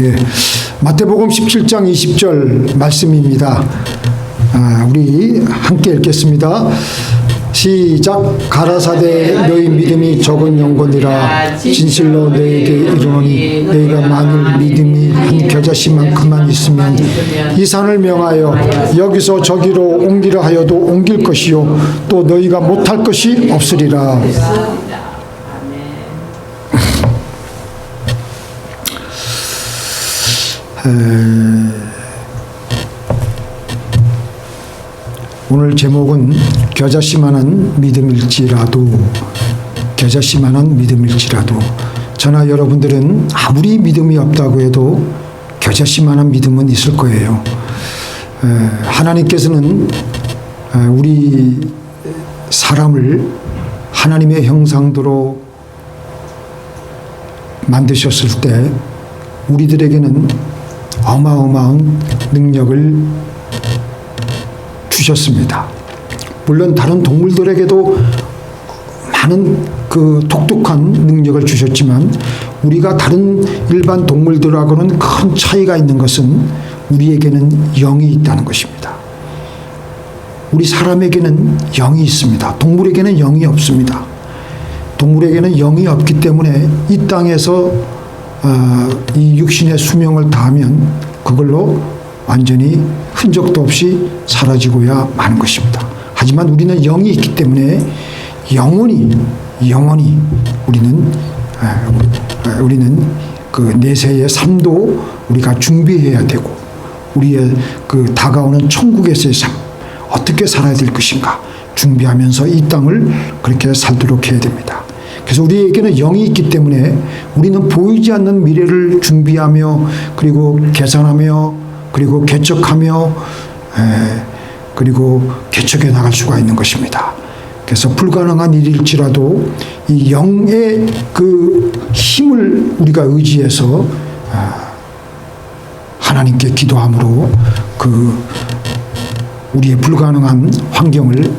예, 마태복음 17장 20절 말씀입니다. 우리 함께 읽겠습니다. 시작. 가라사대 너희 믿음이 적은 영혼이라 진실로 너희에게 이르노니 너희가 만일 믿음이 한 겨자씨만큼만 있으면 이 산을 명하여 여기서 저기로 옮기려 하여도 옮길 것이요 또 너희가 못할 것이 없으리라. 오늘 제목은 겨자씨만한 믿음일지라도, 겨자씨만한 믿음일지라도. 저나 여러분들은 아무리 믿음이 없다고 해도 겨자씨만한 믿음은 있을 거예요. 하나님께서는 우리 사람을 하나님의 형상대로 만드셨을 때 우리들에게는 어마어마한 능력을 주셨습니다. 물론 다른 동물들에게도 많은 그 독특한 능력을 주셨지만 우리가 다른 일반 동물들하고는 큰 차이가 있는 것은 우리에게는 영이 있다는 것입니다. 우리 사람에게는 영이 있습니다. 동물에게는 영이 없습니다. 동물에게는 영이 없기 때문에 이 땅에서 이 육신의 수명을 다하면 그걸로 완전히 흔적도 없이 사라지고야 마는 것입니다. 하지만 우리는 영이 있기 때문에 영원히 우리는 그 내세의 삶도 우리가 준비해야 되고 우리의 그 다가오는 천국에서의 삶 어떻게 살아야 될 것인가 준비하면서 이 땅을 그렇게 살도록 해야 됩니다. 그래서 우리에게는 영이 있기 때문에 우리는 보이지 않는 미래를 준비하며 그리고 계산하며 그리고 개척하며 그리고 개척해 나갈 수가 있는 것입니다. 그래서 불가능한 일일지라도 이 영의 그 힘을 우리가 의지해서 하나님께 기도함으로 그 우리의 불가능한 환경을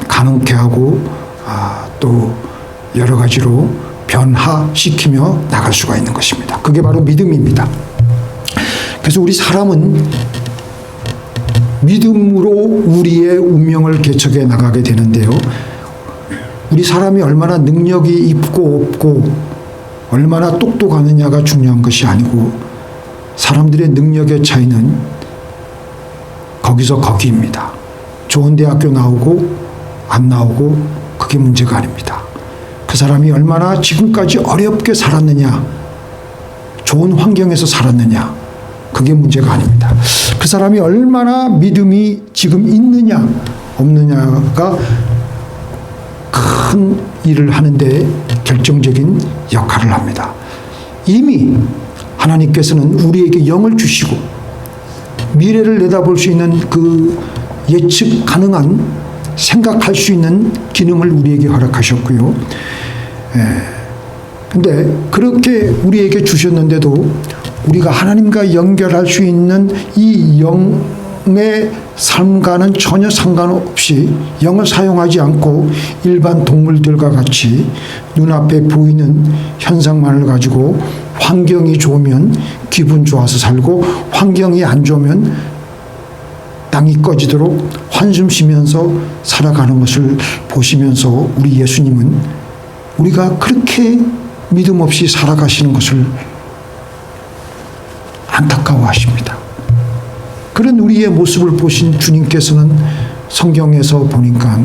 가능케 하고 또 여러 가지로 변화시키며 나갈 수가 있는 것입니다. 그게 바로 믿음입니다. 그래서 우리 사람은 믿음으로 우리의 운명을 개척해 나가게 되는데요. 우리 사람이 얼마나 능력이 있고 없고 얼마나 똑똑하느냐가 중요한 것이 아니고 사람들의 능력의 차이는 거기서 거기입니다. 좋은 대학교 나오고 안 나오고 그게 문제가 아닙니다. 그 사람이 얼마나 지금까지 어렵게 살았느냐, 좋은 환경에서 살았느냐, 그게 문제가 아닙니다. 그 사람이 얼마나 믿음이 지금 있느냐, 없느냐가 큰 일을 하는데 결정적인 역할을 합니다. 이미 하나님께서는 우리에게 영을 주시고 미래를 내다볼 수 있는 그 예측 가능한 생각할 수 있는 기능을 우리에게 허락하셨고요. 근데 그렇게 우리에게 주셨는데도 우리가 하나님과 연결할 수 있는 이 영의 삶과는 전혀 상관없이 영을 사용하지 않고 일반 동물들과 같이 눈앞에 보이는 현상만을 가지고 환경이 좋으면 기분 좋아서 살고 환경이 안 좋으면 땅이 꺼지도록 한숨 쉬면서 살아가는 것을 보시면서 우리 예수님은 우리가 그렇게 믿음 없이 살아가시는 것을 안타까워하십니다. 그런 우리의 모습을 보신 주님께서는 성경에서 보니까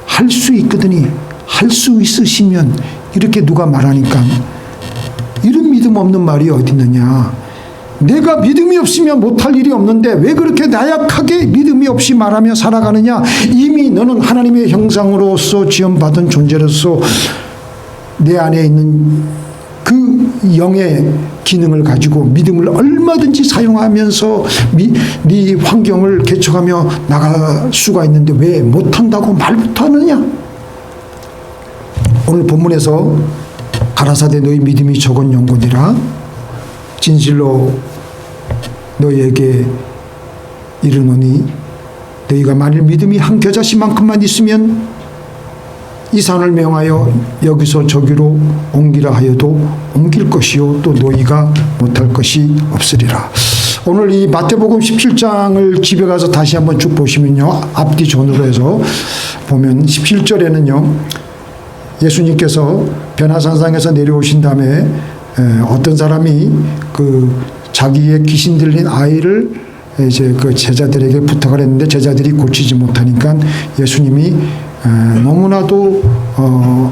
할 수 있거든요. 할 수 있으시면 이렇게 누가 말하니까 이런 믿음 없는 말이 어디 있느냐. 내가 믿음이 없으면 못할 일이 없는데 왜 그렇게 나약하게 믿음이 없이 말하며 살아가느냐. 이미 너는 하나님의 형상으로서 지음받은 존재로서 내 안에 있는 그 영의 기능을 가지고 믿음을 얼마든지 사용하면서 네 환경을 개척하며 나갈 수가 있는데 왜 못한다고 말부터 하느냐. 오늘 본문에서 가라사대 너희 믿음이 적은 영혼이라 진실로 너희에게 이르노니 너희가 만일 믿음이 한 겨자씨만큼만 있으면 이 산을 명하여 여기서 저기로 옮기라 하여도 옮길 것이요 또 너희가 못할 것이 없으리라. 오늘 이 마태복음 17장을 집에 가서 다시 한번 쭉 보시면요, 앞뒤 전으로 해서 보면 17절에는요 예수님께서 변화산상에서 내려오신 다음에 어떤 사람이 그 자기의 귀신 들린 아이를 이제 그 제자들에게 부탁을 했는데 제자들이 고치지 못하니까 예수님이 너무나도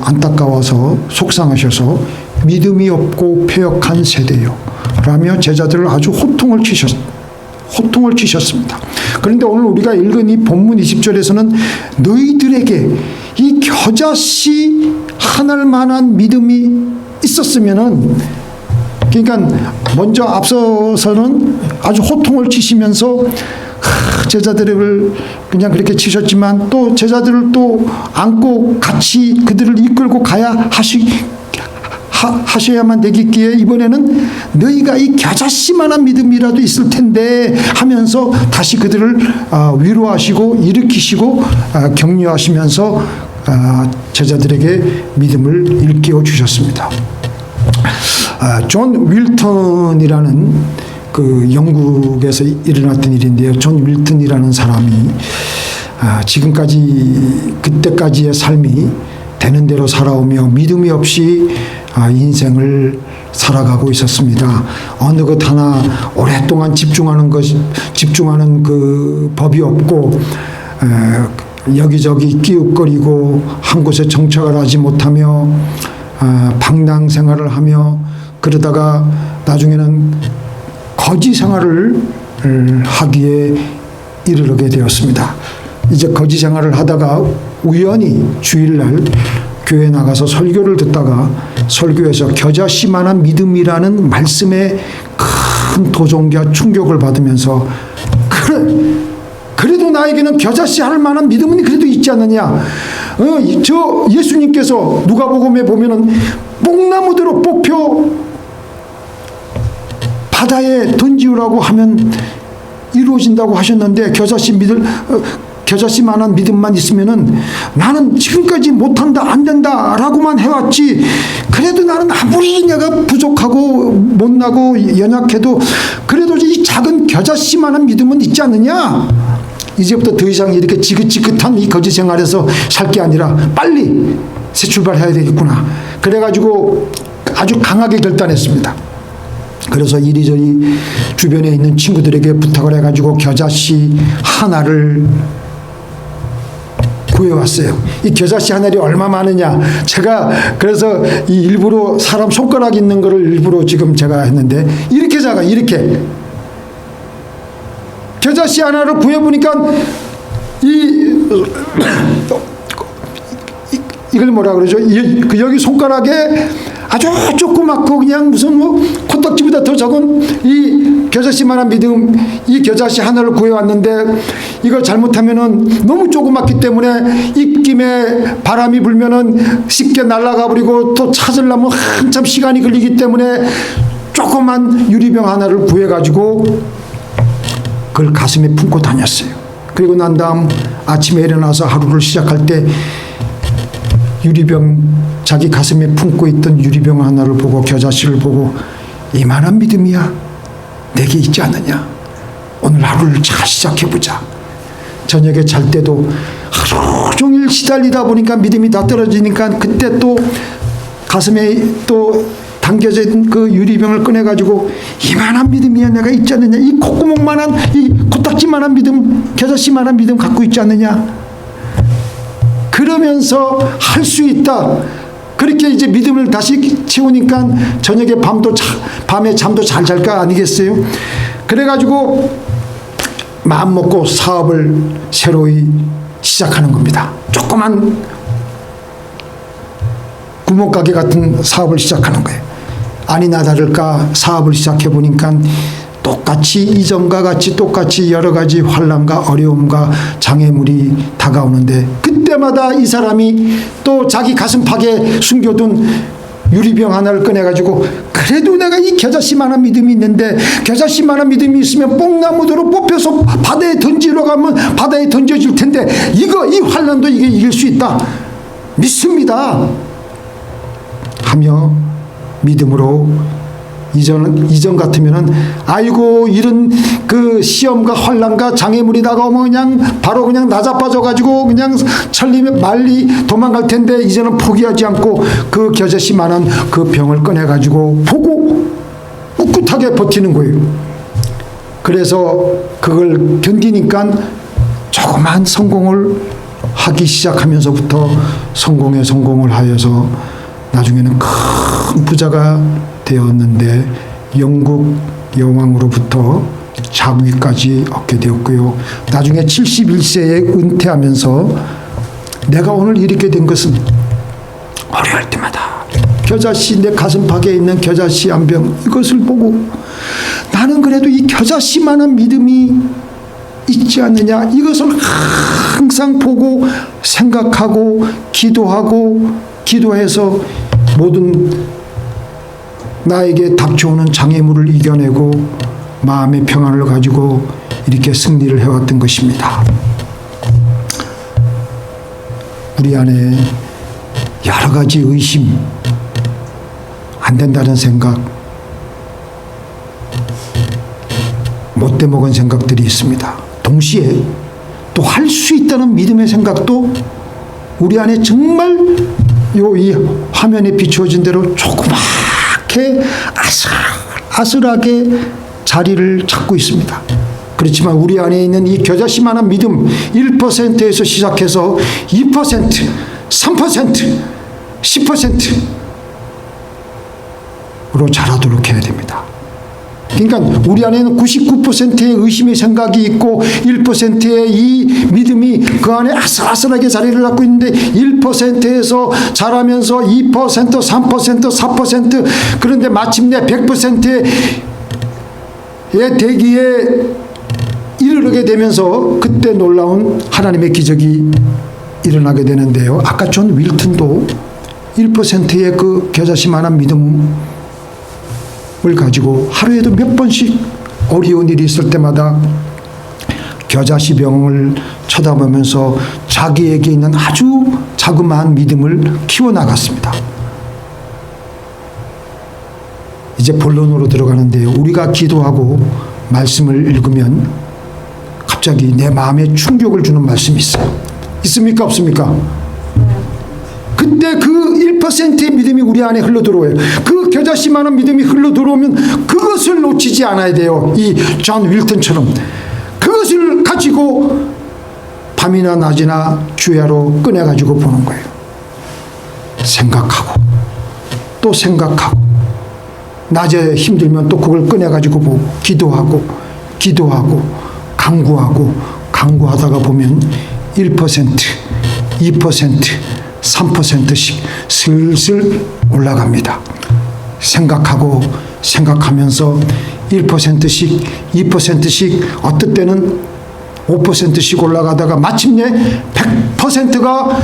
안타까워서 속상하셔서 믿음이 없고 패역한 세대요 라며 제자들을 아주 호통을 치셨습니다. 그런데 오늘 우리가 읽은 이 본문 20절에서는 너희들에게 이 겨자씨 하나를 만한 믿음이 있었으면은, 그러니까 먼저 앞서서는 아주 호통을 치시면서 제자들을 그냥 그렇게 치셨지만 또 제자들을 또 안고 같이 그들을 이끌고 가야 하셔야만 되겠기에 이번에는 너희가 이 겨자씨만한 믿음이라도 있을 텐데 하면서 다시 그들을 위로하시고 일으키시고 격려하시면서 제자들에게 믿음을 일깨워 주셨습니다. 존 윌턴이라는 그 영국에서 일어났던 일인데요. 존 윌턴이라는 사람이 지금까지 그때까지의 삶이 되는 대로 살아오며 믿음이 없이 인생을 살아가고 있었습니다. 어느 것 하나 오랫동안 집중하는 그 법이 없고 여기저기 끼웃거리고 한 곳에 정착을 하지 못하며 방랑 생활을 하며 그러다가 나중에는 거지 생활을 하기에 이르게 되었습니다. 이제 거지 생활을 하다가 우연히 주일날 교회에 나가서 설교를 듣다가 설교에서 겨자씨만한 믿음이라는 말씀에 큰 도전과 충격을 받으면서 그래도 나에게는 겨자씨 할 만한 믿음은 그래도 있지 않느냐. 저 예수님께서 누가복음에 보면은 뽕나무대로 뽑혀 바다에 던지우라고 하면 이루어진다고 하셨는데 겨자씨만한 믿음만 있으면은 나는 지금까지 못한다 안 된다라고만 해왔지 그래도 나는 아무리 내가 부족하고 못나고 연약해도 그래도 이 작은 겨자씨만한 믿음은 있지 않느냐. 이제부터 더 이상 이렇게 지긋지긋한 이 거지 생활에서 살 게 아니라 빨리 새 출발해야 되겠구나. 그래가지고 아주 강하게 결단했습니다. 그래서 이리저리 주변에 있는 친구들에게 부탁을 해가지고 겨자씨 하나를 구해왔어요. 이 겨자씨 하나이 얼마 많으냐. 제가 그래서 이 일부러 사람 손가락 있는 거를 일부러 지금 제가 했는데 이렇게 작아. 이렇게 겨자씨 하나를 구해보니까 이걸 뭐라 그러죠? 여기 손가락에 아주 조그맣고 그냥 무슨 뭐 코딱지보다 더 적은 이 겨자씨만한 믿음, 이 겨자씨 하나를 구해왔는데 이걸 잘못하면은 너무 조그맣기 때문에 입김에 바람이 불면은 쉽게 날아가 버리고 또 찾으려면 한참 시간이 걸리기 때문에 조그만 유리병 하나를 구해가지고 그걸 가슴에 품고 다녔어요. 그리고 난 다음 아침에 일어나서 하루를 시작할 때 유리병, 자기 가슴에 품고 있던 유리병 하나를 보고 겨자씨를 보고 이만한 믿음이야 내게 있지 않느냐. 오늘 하루를 잘 시작해보자. 저녁에 잘 때도 하루 종일 시달리다 보니까 믿음이 다 떨어지니까 그때 또 가슴에 또 당겨진 그 유리병을 꺼내가지고 이만한 믿음이야 내가 있지 않느냐. 이 콧구멍만한 이 코딱지만한 믿음, 겨자씨만한 믿음 갖고 있지 않느냐. 그러면서 할 수 있다. 그렇게 이제 믿음을 다시 채우니까 저녁에 밤에 잠도 잘 잘 거 아니겠어요? 그래가지고 마음 먹고 사업을 새로이 시작하는 겁니다. 조그만 구멍가게 같은 사업을 시작하는 거예요. 아니나 다를까 사업을 시작해 보니까 똑같이 이전과 같이 똑같이 여러 가지 환난과 어려움과 장애물이 다가오는데 그때마다 이 사람이 또 자기 가슴팍에 숨겨둔 유리병 하나를 꺼내가지고 그래도 내가 이 겨자씨만한 믿음이 있는데 겨자씨만한 믿음이 있으면 뽕나무대로 뽑혀서 바다에 던지러 가면 바다에 던져질 텐데 이 환난도 이게 이길 수 있다. 믿습니다 하며 믿음으로 이전 같으면은 아이고 이런 그 시험과 환난과 장애물이 다가오면 그냥 바로 그냥 나자빠져 가지고 그냥 천리면 말리 도망갈 텐데 이제는 포기하지 않고 그 겨자씨만한 그 병을 꺼내 가지고 보고 꿋꿋하게 버티는 거예요. 그래서 그걸 견디니까 조그만 성공을 하기 시작하면서부터 성공을 하여서 나중에는 큰 부자가 되었는데 영국 여왕으로부터 자위까지 얻게 되었고요. 나중에 71세에 은퇴하면서 내가 오늘 이렇게 된 것은 어려울 때마다 겨자씨, 내 가슴팍에 있는 겨자씨 한 병 이것을 보고 나는 그래도 이 겨자씨만한 믿음이 있지 않느냐, 이것을 항상 보고 생각하고 기도해서 모든 나에게 닥쳐오는 장애물을 이겨내고 마음의 평안을 가지고 이렇게 승리를 해왔던 것입니다. 우리 안에 여러 가지 의심, 안 된다는 생각, 못돼 먹은 생각들이 있습니다. 동시에 또 할 수 있다는 믿음의 생각도 우리 안에 정말 이 화면에 비추어진 대로 조그맣게 아슬아슬하게 자리를 찾고 있습니다. 그렇지만 우리 안에 있는 이 겨자씨만한 믿음 1%에서 시작해서 2%, 3%, 10%로 자라도록 해야 됩니다. 그러니까 우리 안에는 99%의 의심의 생각이 있고 1%의 이 믿음이 그 안에 아슬아슬하게 자리를 잡고 있는데 1%에서 자라면서 2%, 3%, 4% 그런데 마침내 100%의 대기에 이르게 되면서 그때 놀라운 하나님의 기적이 일어나게 되는데요. 아까 존 윌튼도 1%의 그 겨자씨만한 믿음 을 가지고 하루에도 몇 번씩 어려운 일이 있을 때마다 겨자씨 병을 쳐다보면서 자기에게 있는 아주 자그마한 믿음을 키워나갔습니다. 이제 본론으로 들어가는데요. 우리가 기도하고 말씀을 읽으면 갑자기 내 마음에 충격을 주는 말씀이 있어요. 있습니까? 없습니까? 그때 그 1%의 믿음이 우리 안에 흘러들어와요. 그 겨자씨만한 믿음이 흘러들어오면 그것을 놓치지 않아야 돼요. 이 존 윌튼처럼 그것을 가지고 밤이나 낮이나 주야로 꺼내가지고 보는 거예요. 생각하고 또 생각하고 낮에 힘들면 또 그걸 꺼내가지고 보고 기도하고 강구하다가 보면 1%, 2%, 3%씩 슬슬 올라갑니다. 생각하면서 1%씩 2%씩 어떨 때는 5%씩 올라가다가 마침내 100%가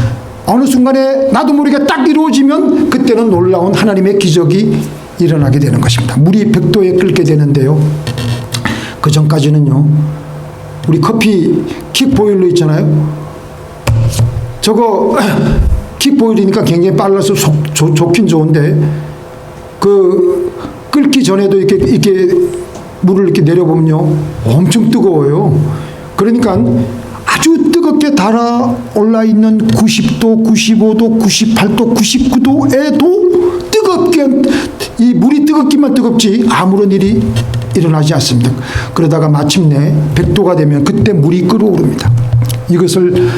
어느 순간에 나도 모르게 딱 이루어지면 그때는 놀라운 하나님의 기적이 일어나게 되는 것입니다. 물이 100도에 끓게 되는데요. 그 전까지는요. 우리 커피 킥보일러 있잖아요. 저거 킥보일이니까 굉장히 빨라서 좋긴 좋은데 그 끓기 전에도 이렇게 물을 이렇게 내려보면요 엄청 뜨거워요. 그러니까 아주 뜨겁게 달아올라 있는 90도, 95도, 98도, 99도에도 뜨겁게 이 물이 뜨겁기만 뜨겁지 아무런 일이 일어나지 않습니다. 그러다가 마침내 100도가 되면 그때 물이 끓어오릅니다. 이것을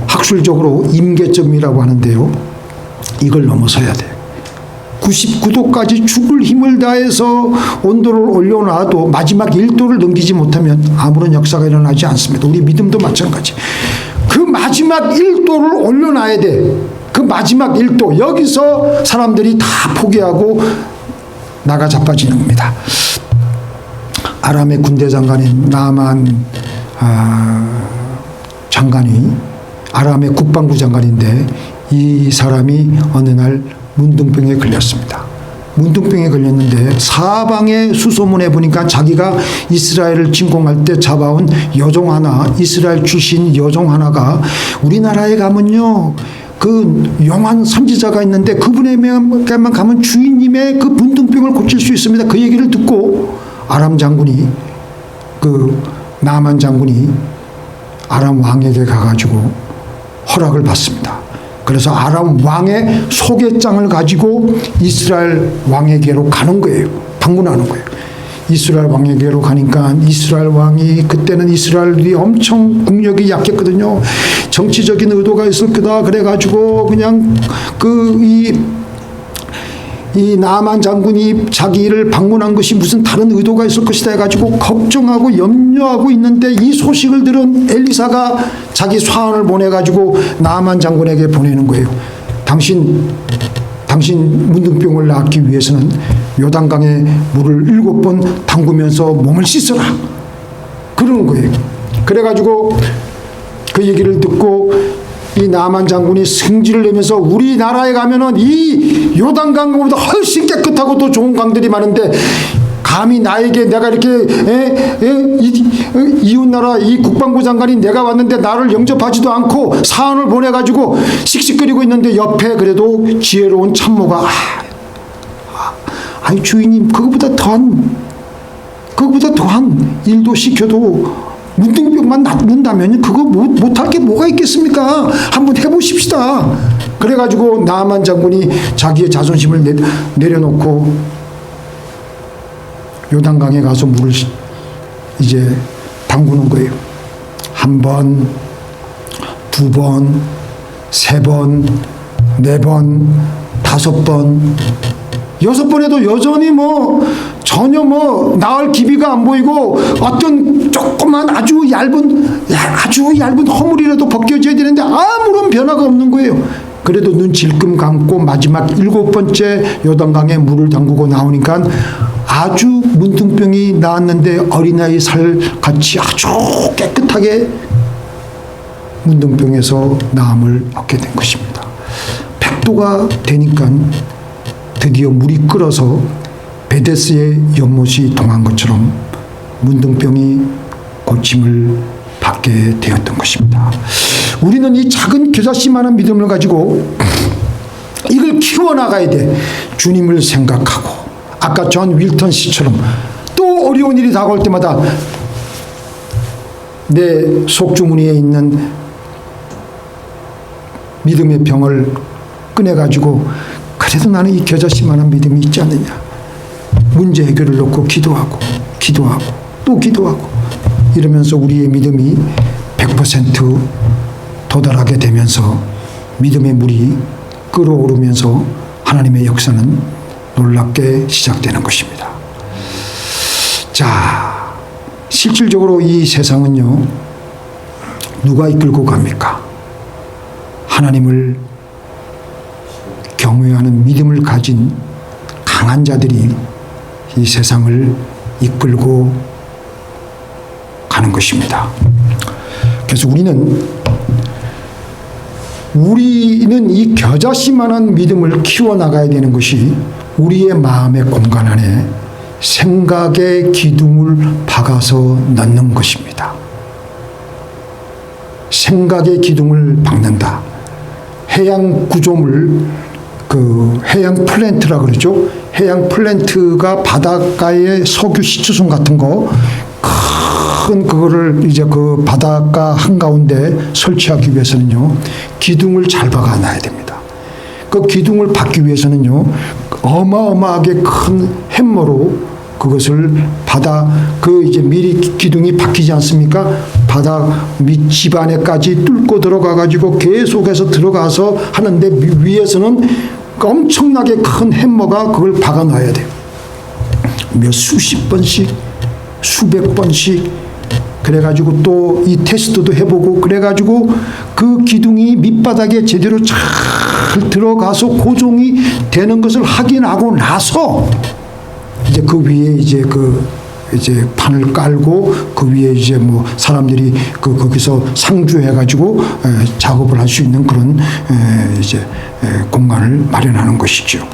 학술적으로 임계점이라고 하는데요. 이걸 넘어서야 돼요. 99도까지 죽을 힘을 다해서 온도를 올려놔도 마지막 1도를 넘기지 못하면 아무런 역사가 일어나지 않습니다. 우리 믿음도 마찬가지. 그 마지막 1도를 올려놔야 돼. 그 마지막 1도. 여기서 사람들이 다 포기하고 나가 자빠지는 겁니다. 아람의 군대 장관인 나만 장관이 아람의 국방부 장관인데 이 사람이 어느 날 문둥병에 걸렸습니다. 문둥병에 걸렸는데 사방의 수소문에 보니까 자기가 이스라엘을 침공할 때 잡아온 여종 하나, 이스라엘 출신 여종 하나가 우리나라에 가면요 그 용한 선지자가 있는데 그분에게만 가면 주인님의 그 문둥병을 고칠 수 있습니다. 그 얘기를 듣고 아람 장군이 그 나만 장군이 아람 왕에게 가가지고 허락을 받습니다. 그래서 아람 왕의 소개장을 가지고 이스라엘 왕에게로 가는 거예요. 방문하는 거예요. 이스라엘 왕에게로 가니까 이스라엘 왕이 그때는 이스라엘이 엄청 국력이 약했거든요. 정치적인 의도가 있을 거다 그래가지고 그냥 이 나만 장군이 자기를 방문한 것이 무슨 다른 의도가 있을 것이다 해가지고 걱정하고 염려하고 있는데 이 소식을 들은 엘리사가 자기 사환을 보내가지고 나만 장군에게 보내는 거예요. 당신 문둥병을 낫기 위해서는 요단강에 물을 7번 담그면서 몸을 씻어라 그러는 거예요. 그래가지고 그 얘기를 듣고 이 나만 장군이 승질을 내면서 우리나라에 가면은 이 요단강보다 훨씬 깨끗하고 또 좋은 강들이 많은데 감히 나에게 내가 이렇게 이웃나라 이 국방부 장관이 내가 왔는데 나를 영접하지도 않고 사안을 보내가지고 씩씩거리고 있는데 옆에 그래도 지혜로운 참모가 아니 주인님 그거보다 더한 일도 시켜도 문둥병만 낫는다면 그거 못할 게 뭐가 있겠습니까? 한번 해보십시다. 그래가지고 나만 장군이 자기의 자존심을 내려놓고 요단강에 가서 물을 이제 담그는 거예요. 1번, 2번, 3번, 4번, 5번, 6번에도 여전히 전혀 나을 기미가 안 보이고 어떤 조그만 아주 얇은 허물이라도 벗겨져야 되는데 아무런 변화가 없는 거예요. 그래도 눈 질끔 감고 마지막 7번째 요단강에 물을 담그고 나오니까 아주 문둥병이 나았는데 어린아이 살같이 아주 깨끗하게 문둥병에서 나음을 얻게 된 것입니다. 100도가 되니까 드디어 물이 끓어서 베데스의 연못이 동한 것처럼 문둥병이 고침을 받게 되었던 것입니다. 우리는 이 작은 겨자씨만한 믿음을 가지고 이걸 키워나가야 돼. 주님을 생각하고 아까 존 윌턴 씨처럼 또 어려운 일이 다가올 때마다 내 속주머니에 있는 믿음의 병을 꺼내가지고 그래도 나는 이 겨자씨만한 믿음이 있지 않느냐. 문제 해결을 놓고 기도하고 또 기도하고 이러면서 우리의 믿음이 100% 도달하게 되면서 믿음의 물이 끓어오르면서 하나님의 역사는 놀랍게 시작되는 것입니다. 자, 실질적으로 이 세상은요, 누가 이끌고 갑니까? 하나님을 경외하는 믿음을 가진 강한 자들이 이 세상을 이끌고 가는 것입니다. 그래서 우리는 이 겨자씨만한 믿음을 키워나가야 되는 것이 우리의 마음의 공간 안에 생각의 기둥을 박아서 넣는 것입니다. 생각의 기둥을 박는다. 해양 구조물, 해양 플랜트라 그러죠. 해양 플랜트가 바닷가에 석유 시추선 같은 거 큰 그거를 이제 그 바닷가 한가운데 설치하기 위해서는요, 기둥을 잘 박아놔야 됩니다. 그 기둥을 박기 위해서는요, 어마어마하게 큰 햄머로 그것을 이제 미리 기둥이 박히지 않습니까? 바다 밑 집안에까지 뚫고 들어가가지고 계속해서 들어가서 하는데 위에서는 엄청나게 큰 햄머가 그걸 박아놔야 돼요. 수십 번씩, 수백 번씩. 그래가지고 또 이 테스트도 해보고 그래가지고 그 기둥이 밑바닥에 제대로 잘 들어가서 고정이 되는 것을 확인하고 나서 이제 그 위에 이제 판을 깔고 그 위에 이제 사람들이 거기서 상주해가지고 작업을 할 수 있는 그런 이제 공간을 마련하는 것이죠.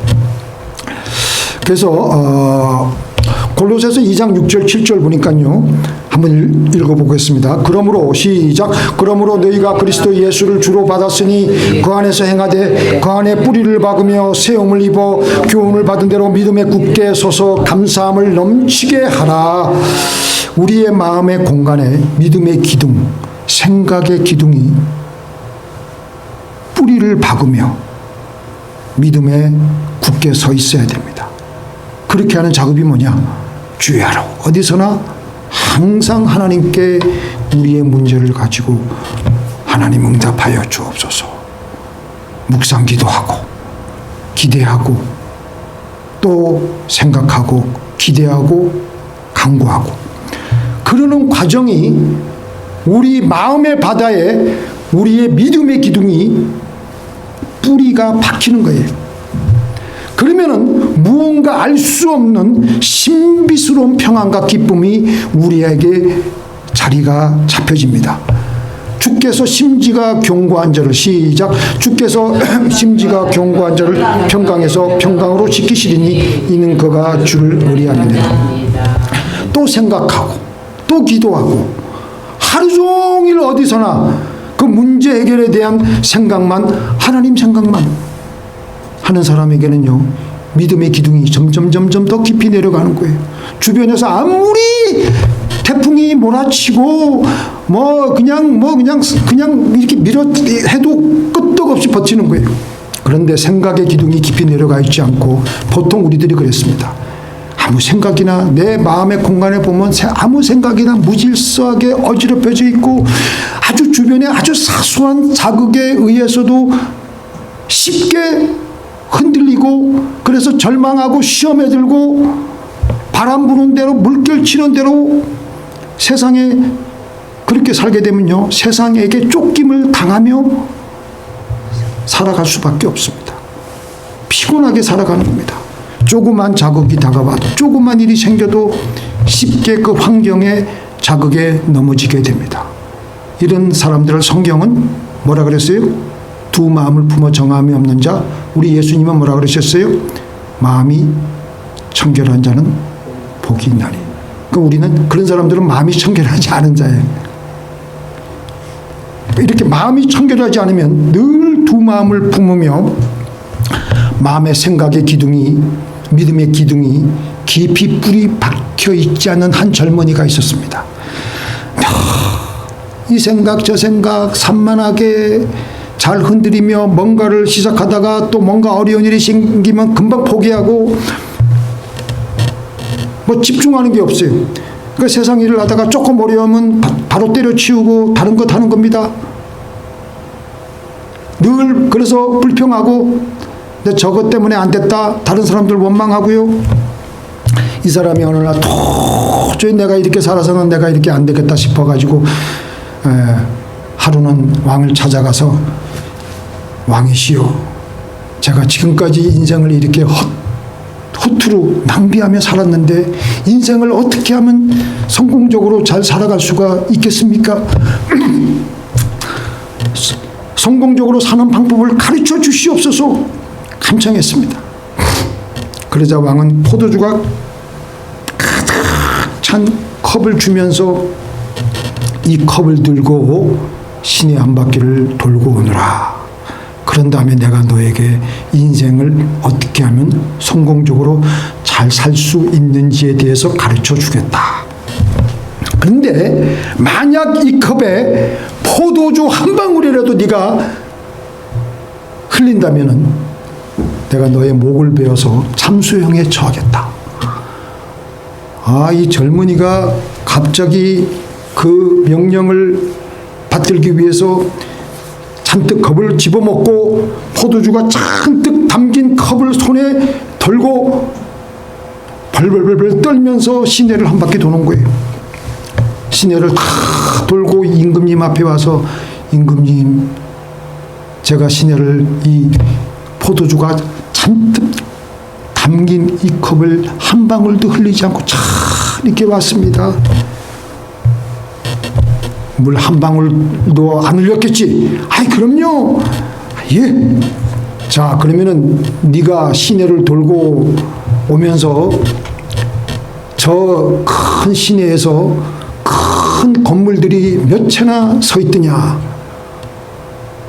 그래서 골로새서 2장 6절 7절 보니까요. 한번 읽어보겠습니다. 그러므로 시작. 그러므로 너희가 그리스도 예수를 주로 받았으니 그 안에서 행하되 그 안에 뿌리를 박으며 세움을 입어 교훈을 받은 대로 믿음에 굳게 서서 감사함을 넘치게 하라. 우리의 마음의 공간에 믿음의 기둥, 생각의 기둥이 뿌리를 박으며 믿음에 굳게 서 있어야 됩니다. 그렇게 하는 작업이 뭐냐? 주야로 어디서나 항상 하나님께 우리의 문제를 가지고 하나님 응답하여 주옵소서. 묵상 기도하고 기대하고 또 생각하고 기대하고 간구하고 그러는 과정이 우리 마음의 바다에 우리의 믿음의 기둥이 뿌리가 박히는 거예요. 그러면은 무언가 알 수 없는 신비스러운 평안과 기쁨이 우리에게 자리가 잡혀집니다. 주께서 심지가 견고한 자를 시작. 주께서 심지가 견고한 자를 평강에서 평강으로 지키시리니 이는 그가 주를 의리함이니라. 또 생각하고 또 기도하고 하루 종일 어디서나 그 문제 해결에 대한 생각만, 하나님 생각만 하는 사람에게는요, 믿음의 기둥이 점점 더 깊이 내려가는 거예요. 주변에서 아무리 태풍이 몰아치고 그냥 이렇게 밀어 해도 끄떡없이 버티는 거예요. 그런데 생각의 기둥이 깊이 내려가 있지 않고 보통 우리들이 그랬습니다. 아무 생각이나 내 마음의 공간에 보면 아무 생각이나 무질서하게 어지럽혀져 있고 아주 주변에 아주 사소한 자극에 의해서도 쉽게 흔들리고 그래서 절망하고 시험에 들고 바람 부는 대로 물결 치는 대로 세상에 그렇게 살게 되면요, 세상에게 쫓김을 당하며 살아갈 수밖에 없습니다. 피곤하게 살아가는 겁니다. 조그만 자극이 다가와도 조그만 일이 생겨도 쉽게 그 환경의 자극에 넘어지게 됩니다. 이런 사람들을 성경은 뭐라 그랬어요? 두 마음을 품어 정함이 없는 자. 우리 예수님은 뭐라 그러셨어요? 마음이 청결한 자는 복이 있나니. 그러니까 우리는 그런 사람들은 마음이 청결하지 않은 자예요. 이렇게 마음이 청결하지 않으면 늘 두 마음을 품으며 마음의 생각의 기둥이, 믿음의 기둥이 깊이 뿌리 박혀 있지 않은 한 젊은이가 있었습니다. 이 생각 저 생각 산만하게 잘 흔들리며 뭔가를 시작하다가 또 뭔가 어려운 일이 생기면 금방 포기하고 집중하는 게 없어요. 그러니까 세상 일을 하다가 조금 어려우면 바로 때려치우고 다른 것 하는 겁니다. 늘 그래서 불평하고 저것 때문에 안 됐다, 다른 사람들 원망하고요. 이 사람이 어느 날 도저히 내가 이렇게 살아서는 내가 이렇게 안 되겠다 싶어가지고 하루는 왕을 찾아가서 왕이시여, 제가 지금까지 인생을 이렇게 허투루 낭비하며 살았는데 인생을 어떻게 하면 성공적으로 잘 살아갈 수가 있겠습니까? 성공적으로 사는 방법을 가르쳐 주시옵소서 간청했습니다. 그러자 왕은 포도주가 가득 찬 컵을 주면서 이 컵을 들고 시내 한 바퀴를 돌고 오너라. 그런 다음에 내가 너에게 인생을 어떻게 하면 성공적으로 잘 살 수 있는지에 대해서 가르쳐 주겠다. 그런데 만약 이 컵에 포도주 한 방울이라도 네가 흘린다면은 내가 너의 목을 베어서 참수형에 처하겠다. 이 젊은이가 갑자기 그 명령을 받들기 위해서 잔뜩 컵을 집어먹고 포도주가 잔뜩 담긴 컵을 손에 들고 벌벌벌 떨면서 시내를 한 바퀴 도는 거예요. 시내를 다 돌고 임금님 앞에 와서, 임금님, 제가 시내를 이 포도주가 잔뜩 담긴 이 컵을 한 방울도 흘리지 않고 잘 이렇게 왔습니다. 물 한 방울도 안 흘렸겠지? 그럼요. 예. 자, 그러면은 네가 시내를 돌고 오면서 저 큰 시내에서 큰 건물들이 몇 채나 서 있더냐.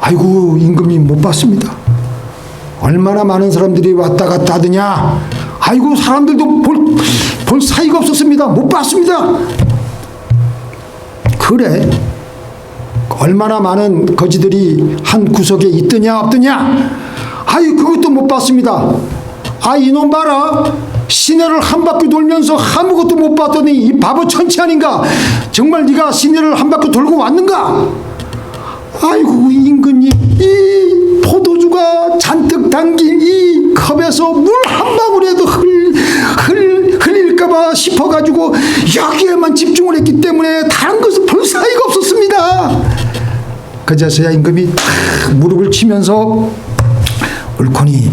아이고, 임금님 못 봤습니다. 얼마나 많은 사람들이 왔다 갔다 하더냐. 아이고, 사람들도 볼 사이가 없었습니다. 못 봤습니다. 그래, 얼마나 많은 거지들이 한 구석에 있더냐 없더냐. 아이, 그것도 못 봤습니다. 아, 이놈 봐라. 시내를 한 바퀴 돌면서 아무것도 못 봤더니 이 바보 천치 아닌가. 정말 네가 시내를 한 바퀴 돌고 왔는가. 아이고, 임금님, 이 포도주가 잔뜩 담긴 이 컵에서 물 한 방울에도 흘릴까봐 싶어가지고 여기에만 집중을 했기 때문에 다른 것을 볼 사이가 없었습니다. 그제서야 임금이 탁 무릎을 치면서 옳거니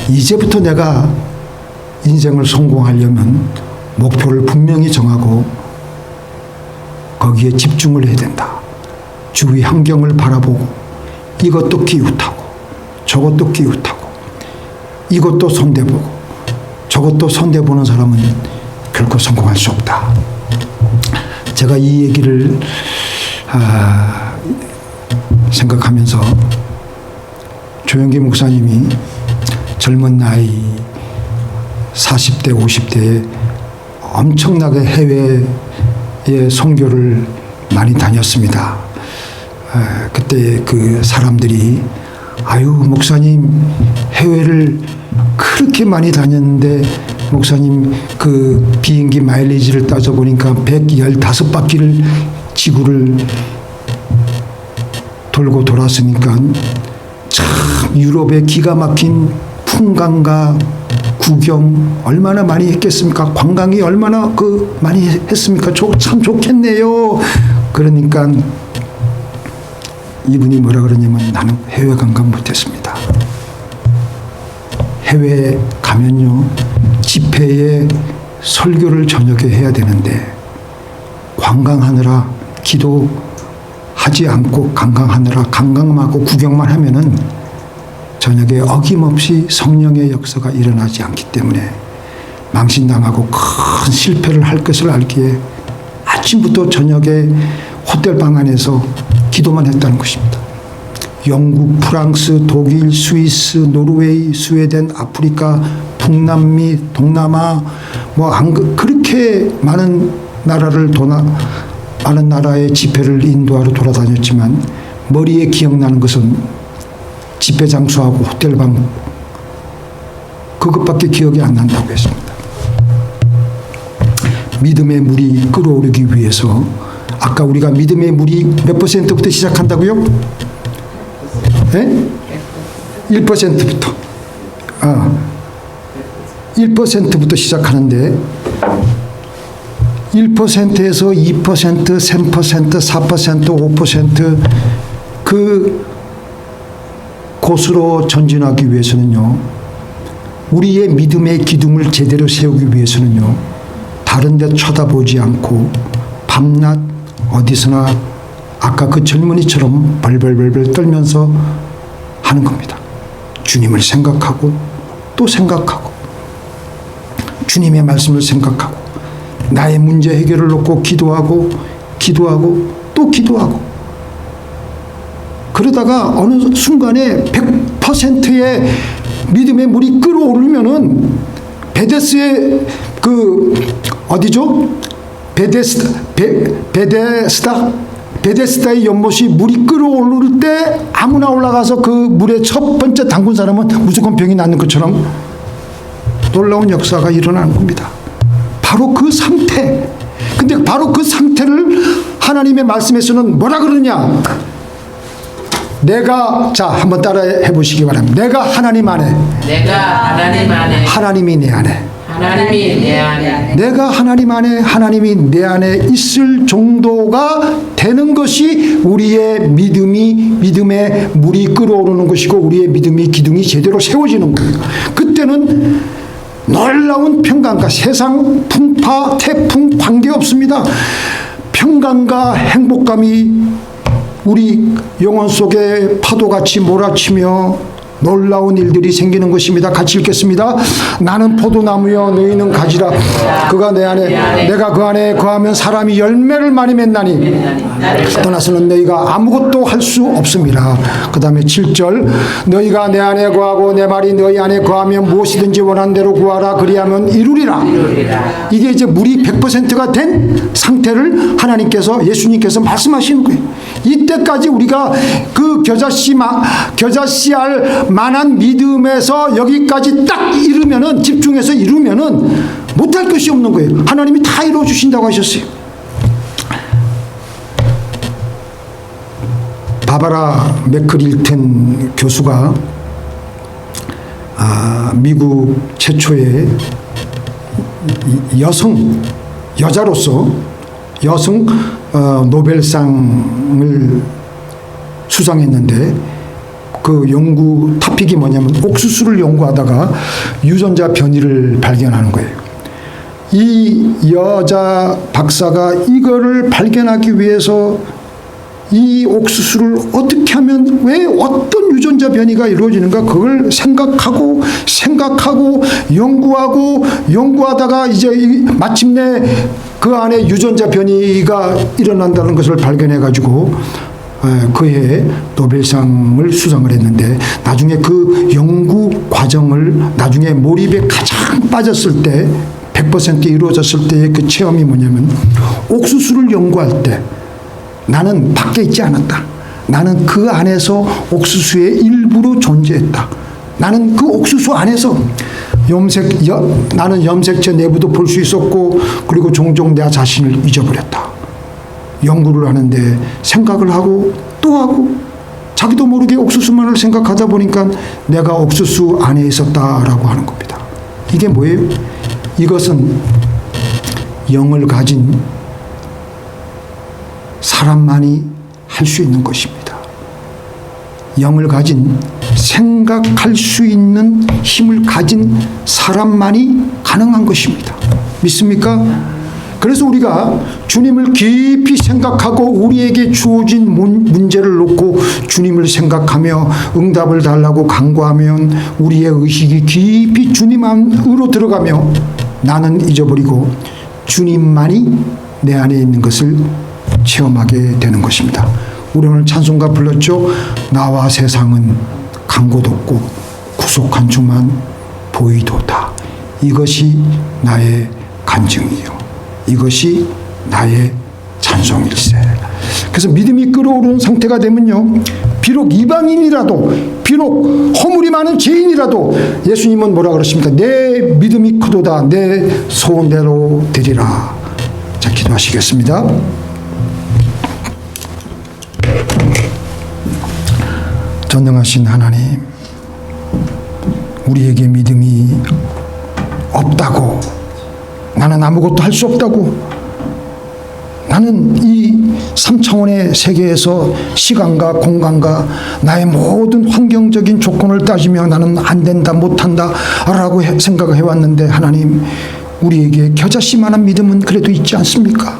이제부터 내가 인생을 성공하려면 목표를 분명히 정하고 거기에 집중을 해야 된다. 주위 환경을 바라보고 이것도 기웃하고 저것도 기웃하고 이것도 손대보고 저것도 손대보는 사람은 결코 성공할 수 없다. 제가 이 얘기를 생각하면서 조영기 목사님이 젊은 나이 40대 50대에 엄청나게 해외에 선교를 많이 다녔습니다. 그때 그 사람들이 아유, 목사님 해외를 그렇게 많이 다녔는데 목사님 그 비행기 마일리지를 따져보니까 115바퀴를 지구를 돌고 돌았으니까 참 유럽의 기가 막힌 풍광과 구경 얼마나 많이 했겠습니까? 관광이 얼마나 많이 했습니까? 참 좋겠네요. 그러니까 이분이 뭐라 그러냐면 나는 해외 관광 못했습니다. 해외에 가면요 집회에 설교를 저녁에 해야 되는데 관광하느라 기도하지 않고 관광하느라 관광하고 구경만 하면은 저녁에 어김없이 성령의 역사가 일어나지 않기 때문에 망신당하고 큰 실패를 할 것을 알기에 아침부터 저녁에 호텔 방 안에서 기도만 했다는 것입니다. 영국, 프랑스, 독일, 스위스, 노르웨이, 스웨덴, 아프리카, 북남미, 동남아 그렇게 많은 나라를 많은 나라의 집회를 인도하러 돌아다녔지만 머리에 기억나는 것은 집회 장소하고 호텔방 그것밖에 기억이 안 난다고 했습니다. 믿음의 물이 끓어오르기 위해서 아까 우리가 믿음의 물이 몇 %부터 시작한다고요? 네? 1%부터. 1%부터 시작하는데 1%에서 2%, 3%, 4%, 5% 그 곳으로 전진하기 위해서는요. 우리의 믿음의 기둥을 제대로 세우기 위해서는요. 다른 데 쳐다보지 않고 밤낮 어디서나 아까 그 젊은이처럼 벌벌벌벌 떨면서 하는 겁니다. 주님을 생각하고 또 생각하고 주님의 말씀을 생각하고 나의 문제 해결을 놓고 기도하고 또 기도하고 그러다가 어느 순간에 100%의 믿음의 물이 끓어오르면은 베데스의 어디죠? 베데스다의 연못이 물이 끓어오를 때 아무나 올라가서 그 물에 첫 번째 담근 사람은 무조건 병이 낫는 것처럼 놀라운 역사가 일어나는 겁니다. 바로 그 상태. 근데 바로 그 상태를 하나님의 말씀에서는 뭐라 그러냐? 자, 한번 따라해 보시기 바랍니다. 내가 하나님 안에. 하나님이 내 안에. 내가 하나님 안에, 하나님이 내 안에 있을 정도가 되는 것이 우리의 믿음의 물이 끓어오르는 것이고 우리의 믿음의 기둥이 제대로 세워지는 거예요. 그때는 놀라운 평강과 세상 풍파, 태풍 관계없습니다. 평강과 행복감이 우리 영혼 속에 파도같이 몰아치며 놀라운 일들이 생기는 것입니다. 같이 읽겠습니다. 나는 포도나무여 너희는 가지라. 그가 내 안에 내가 그 안에 거하면 사람이 열매를 많이 맺나니 떠나서는 너희가 아무것도 할 수 없음이라. 그 다음에 7절 너희가 내 안에 거하고 내 말이 너희 안에 거하면 무엇이든지 원하는 대로 구하라. 그리하면 이루리라. 이게 이제 물이 100%가 된 상태를 하나님께서 예수님께서 말씀하시는 거예요. 이때까지 우리가 그 겨자씨알 만한 믿음에서 여기까지 딱 이르면은 집중해서 이루면은 못할 것이 없는 거예요. 하나님이 다 이루어 주신다고 하셨어요. 바바라 맥크릴튼 교수가 미국 최초의 여자로서 여성 노벨상을 수상했는데 그 연구 토픽이 뭐냐면 옥수수를 연구하다가 유전자 변이를 발견하는 거예요. 이 여자 박사가 이거를 발견하기 위해서 이 옥수수를 어떻게 하면 왜 어떤 유전자 변이가 이루어지는가 그걸 생각하고 연구하다가 이제 마침내 그 안에 유전자 변이가 일어난다는 것을 발견해 가지고 그해 노벨상을 수상을 했는데 나중에 그 연구 과정을 나중에 몰입에 가장 빠졌을 때 100% 이루어졌을 때의 그 체험이 뭐냐면 옥수수를 연구할 때 나는 밖에 있지 않았다. 나는 그 안에서 옥수수의 일부로 존재했다. 나는 그 옥수수 안에서 나는 염색체 내부도 볼 수 있었고 그리고 종종 내 자신을 잊어버렸다. 연구를 하는데 생각을 하고 또 하고 자기도 모르게 옥수수만을 생각하다 보니까 내가 옥수수 안에 있었다라고 하는 겁니다. 이게 뭐예요? 이것은 영을 가진 사람만이 할 수 있는 것입니다. 영을 가진 생각할 수 있는 힘을 가진 사람만이 가능한 것입니다. 믿습니까? 그래서 우리가 주님을 깊이 생각하고 우리에게 주어진 문제를 놓고 주님을 생각하며 응답을 달라고 간구하면 우리의 의식이 깊이 주님 안으로 들어가며 나는 잊어버리고 주님만이 내 안에 있는 것을 체험하게 되는 것입니다. 우리 오늘 찬송가 불렀죠. 나와 세상은 간곳 없고 구속한 주만 보이도다. 이것이 나의 간증이요 이것이 나의 찬송일세. 그래서 믿음이 끓어오르는 상태가 되면요 비록 이방인이라도 비록 허물이 많은 죄인이라도 예수님은 뭐라 그러십니까? 내 믿음이 크도다. 내 소원대로 되리라. 자, 기도하시겠습니다. 전능하신 하나님, 우리에게 믿음이 없다고, 나는 아무것도 할 수 없다고, 나는 이 3차원의 세계에서 시간과 공간과 나의 모든 환경적인 조건을 따지며 나는 안 된다, 못한다 라고 생각을 해왔는데 하나님, 우리에게 겨자씨만한 믿음은 그래도 있지 않습니까?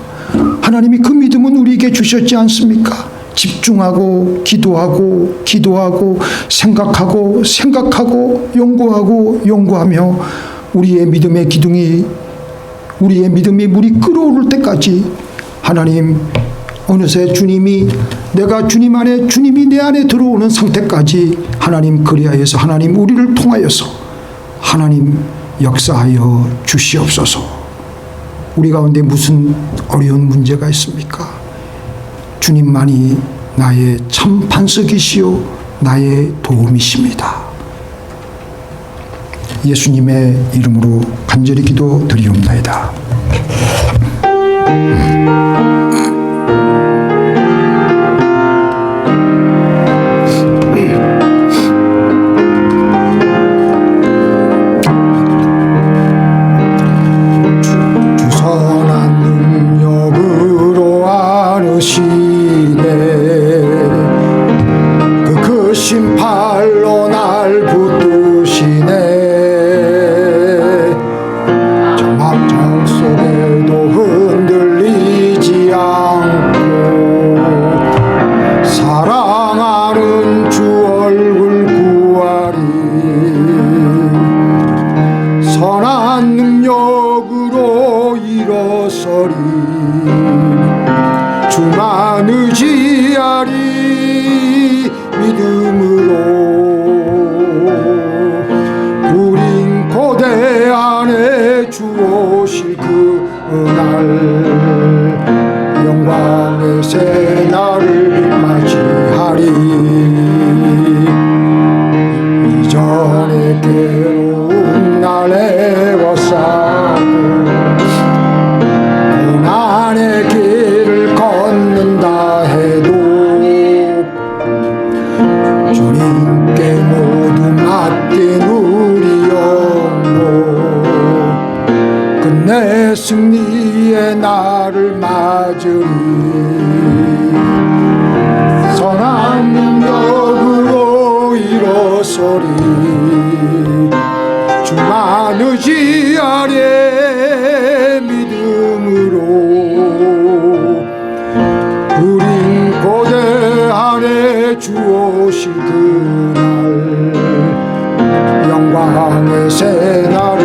하나님이 그 믿음은 우리에게 주셨지 않습니까? 집중하고 기도하고 생각하고 연구하며 우리의 믿음의 기둥이 우리의 믿음의 물이 끓어오를 때까지 하나님 어느새 주님이 내가 주님 안에 주님이 내 안에 들어오는 상태까지 하나님 그리하여서 하나님 우리를 통하여서 하나님 역사하여 주시옵소서. 우리 가운데 무슨 어려운 문제가 있습니까? 주님만이 나의 참 반석이시요 나의 도움이십니다. 예수님의 이름으로 간절히 기도드리옵나이다. 정막 정수 영역으로 일어서리 주만 의지하리 믿음으로 우린 고대 안에 주 오실 그날 영광의 새날을 맞이하리 이전의 괴로운 날에 워싸고 고난의 길을 걷는다 해도 주님께 모두 맡긴 우리 영혼 끝내 승리의 날을 맞으리 선한 능력으로 일어서리 주만 의지하리 믿음으로 우린 고대 안에 주 오실 그날 영광의 새날을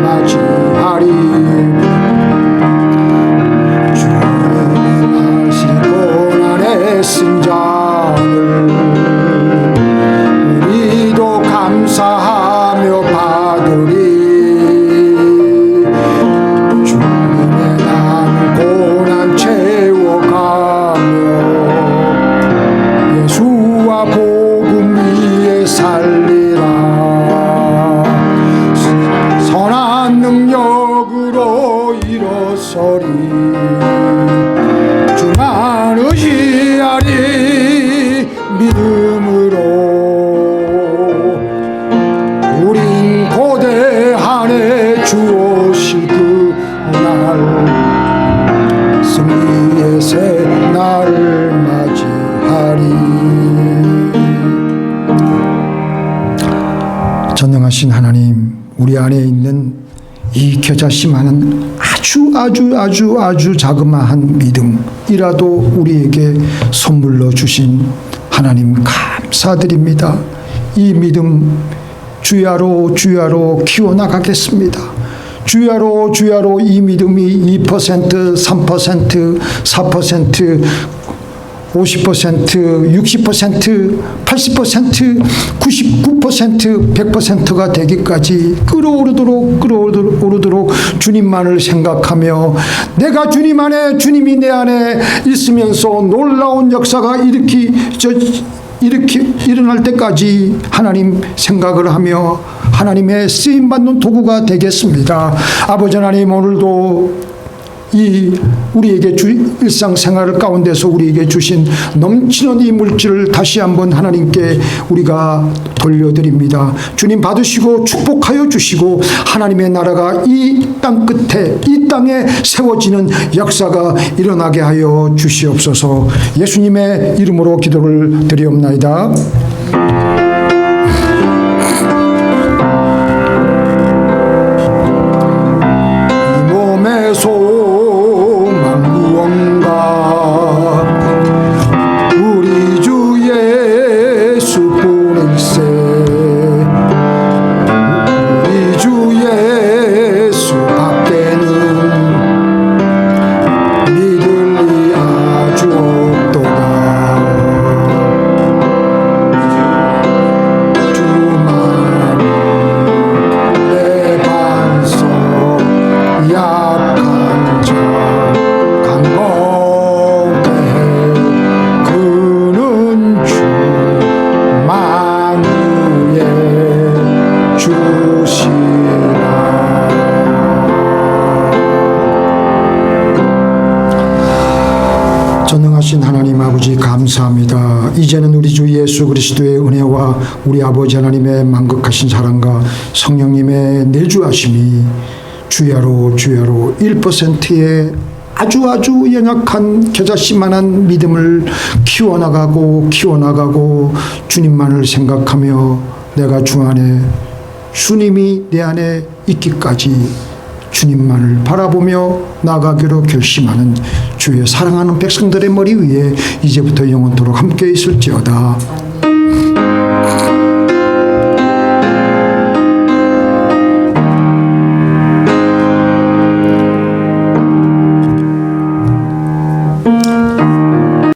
맞이하리 주님이 하신 고난의 쓴 잔을 우리도 감사하며 받으리 주님의 난 고난 채워가며 예수와 복음 위에 살리라 선한 능력으로 일어서리 주만 의지하리 믿음으로 우린 고대 안에 주 오실 그날 승리의 새날을 맞이하리 전능하신 하나님 우리 안에 있는 이 겨자씨만은 아주 자그마한 믿음이라도 우리에게 선물로 주신 하나님 감사드립니다. 이 믿음 주야로 키워나가겠습니다. 주야로 이 믿음이 2%, 3%, 4%, 50%, 60%, 80%, 99%, 100%가 되기까지 끌어오르도록 주님만을 생각하며 내가 주님 안에 주님이 내 안에 있으면서 놀라운 역사가 이렇게 일어날 때까지 하나님 생각을 하며 하나님의 쓰임받는 도구가 되겠습니다. 아버지 하나님 오늘도 우리에게 일상생활 가운데서 우리에게 주신 넘치는 이 물질을 다시 한번 하나님께 우리가 돌려드립니다. 주님 받으시고 축복하여 주시고 하나님의 나라가 이 땅 끝에 이 땅에 세워지는 역사가 일어나게 하여 주시옵소서. 예수님의 이름으로 기도를 드리옵나이다. 이 몸의 소망 무언가 우리 주 예수뿐일세 우리 주 예수 밖에는 믿을리 아주 없도다. 주만 내 반석 약한 자 강건케 해 그는 주 만유의 주시라. 전능하신 하나님 아버지 감사합니다. 이제는 우리 주 예수 그리스도의 은혜와 우리 아버지 하나님의 만극하신 사랑과 성령님의 내주하심이 주야로 1%의 아주 연약한 겨자씨만한 믿음을 키워나가고 주님만을 생각하며 내가 주 안에 주님이 내 안에 있기까지 주님만을 바라보며 나아가기로 결심하는 주의 사랑하는 백성들의 머리 위에 이제부터 영원토록 함께 있을지어다.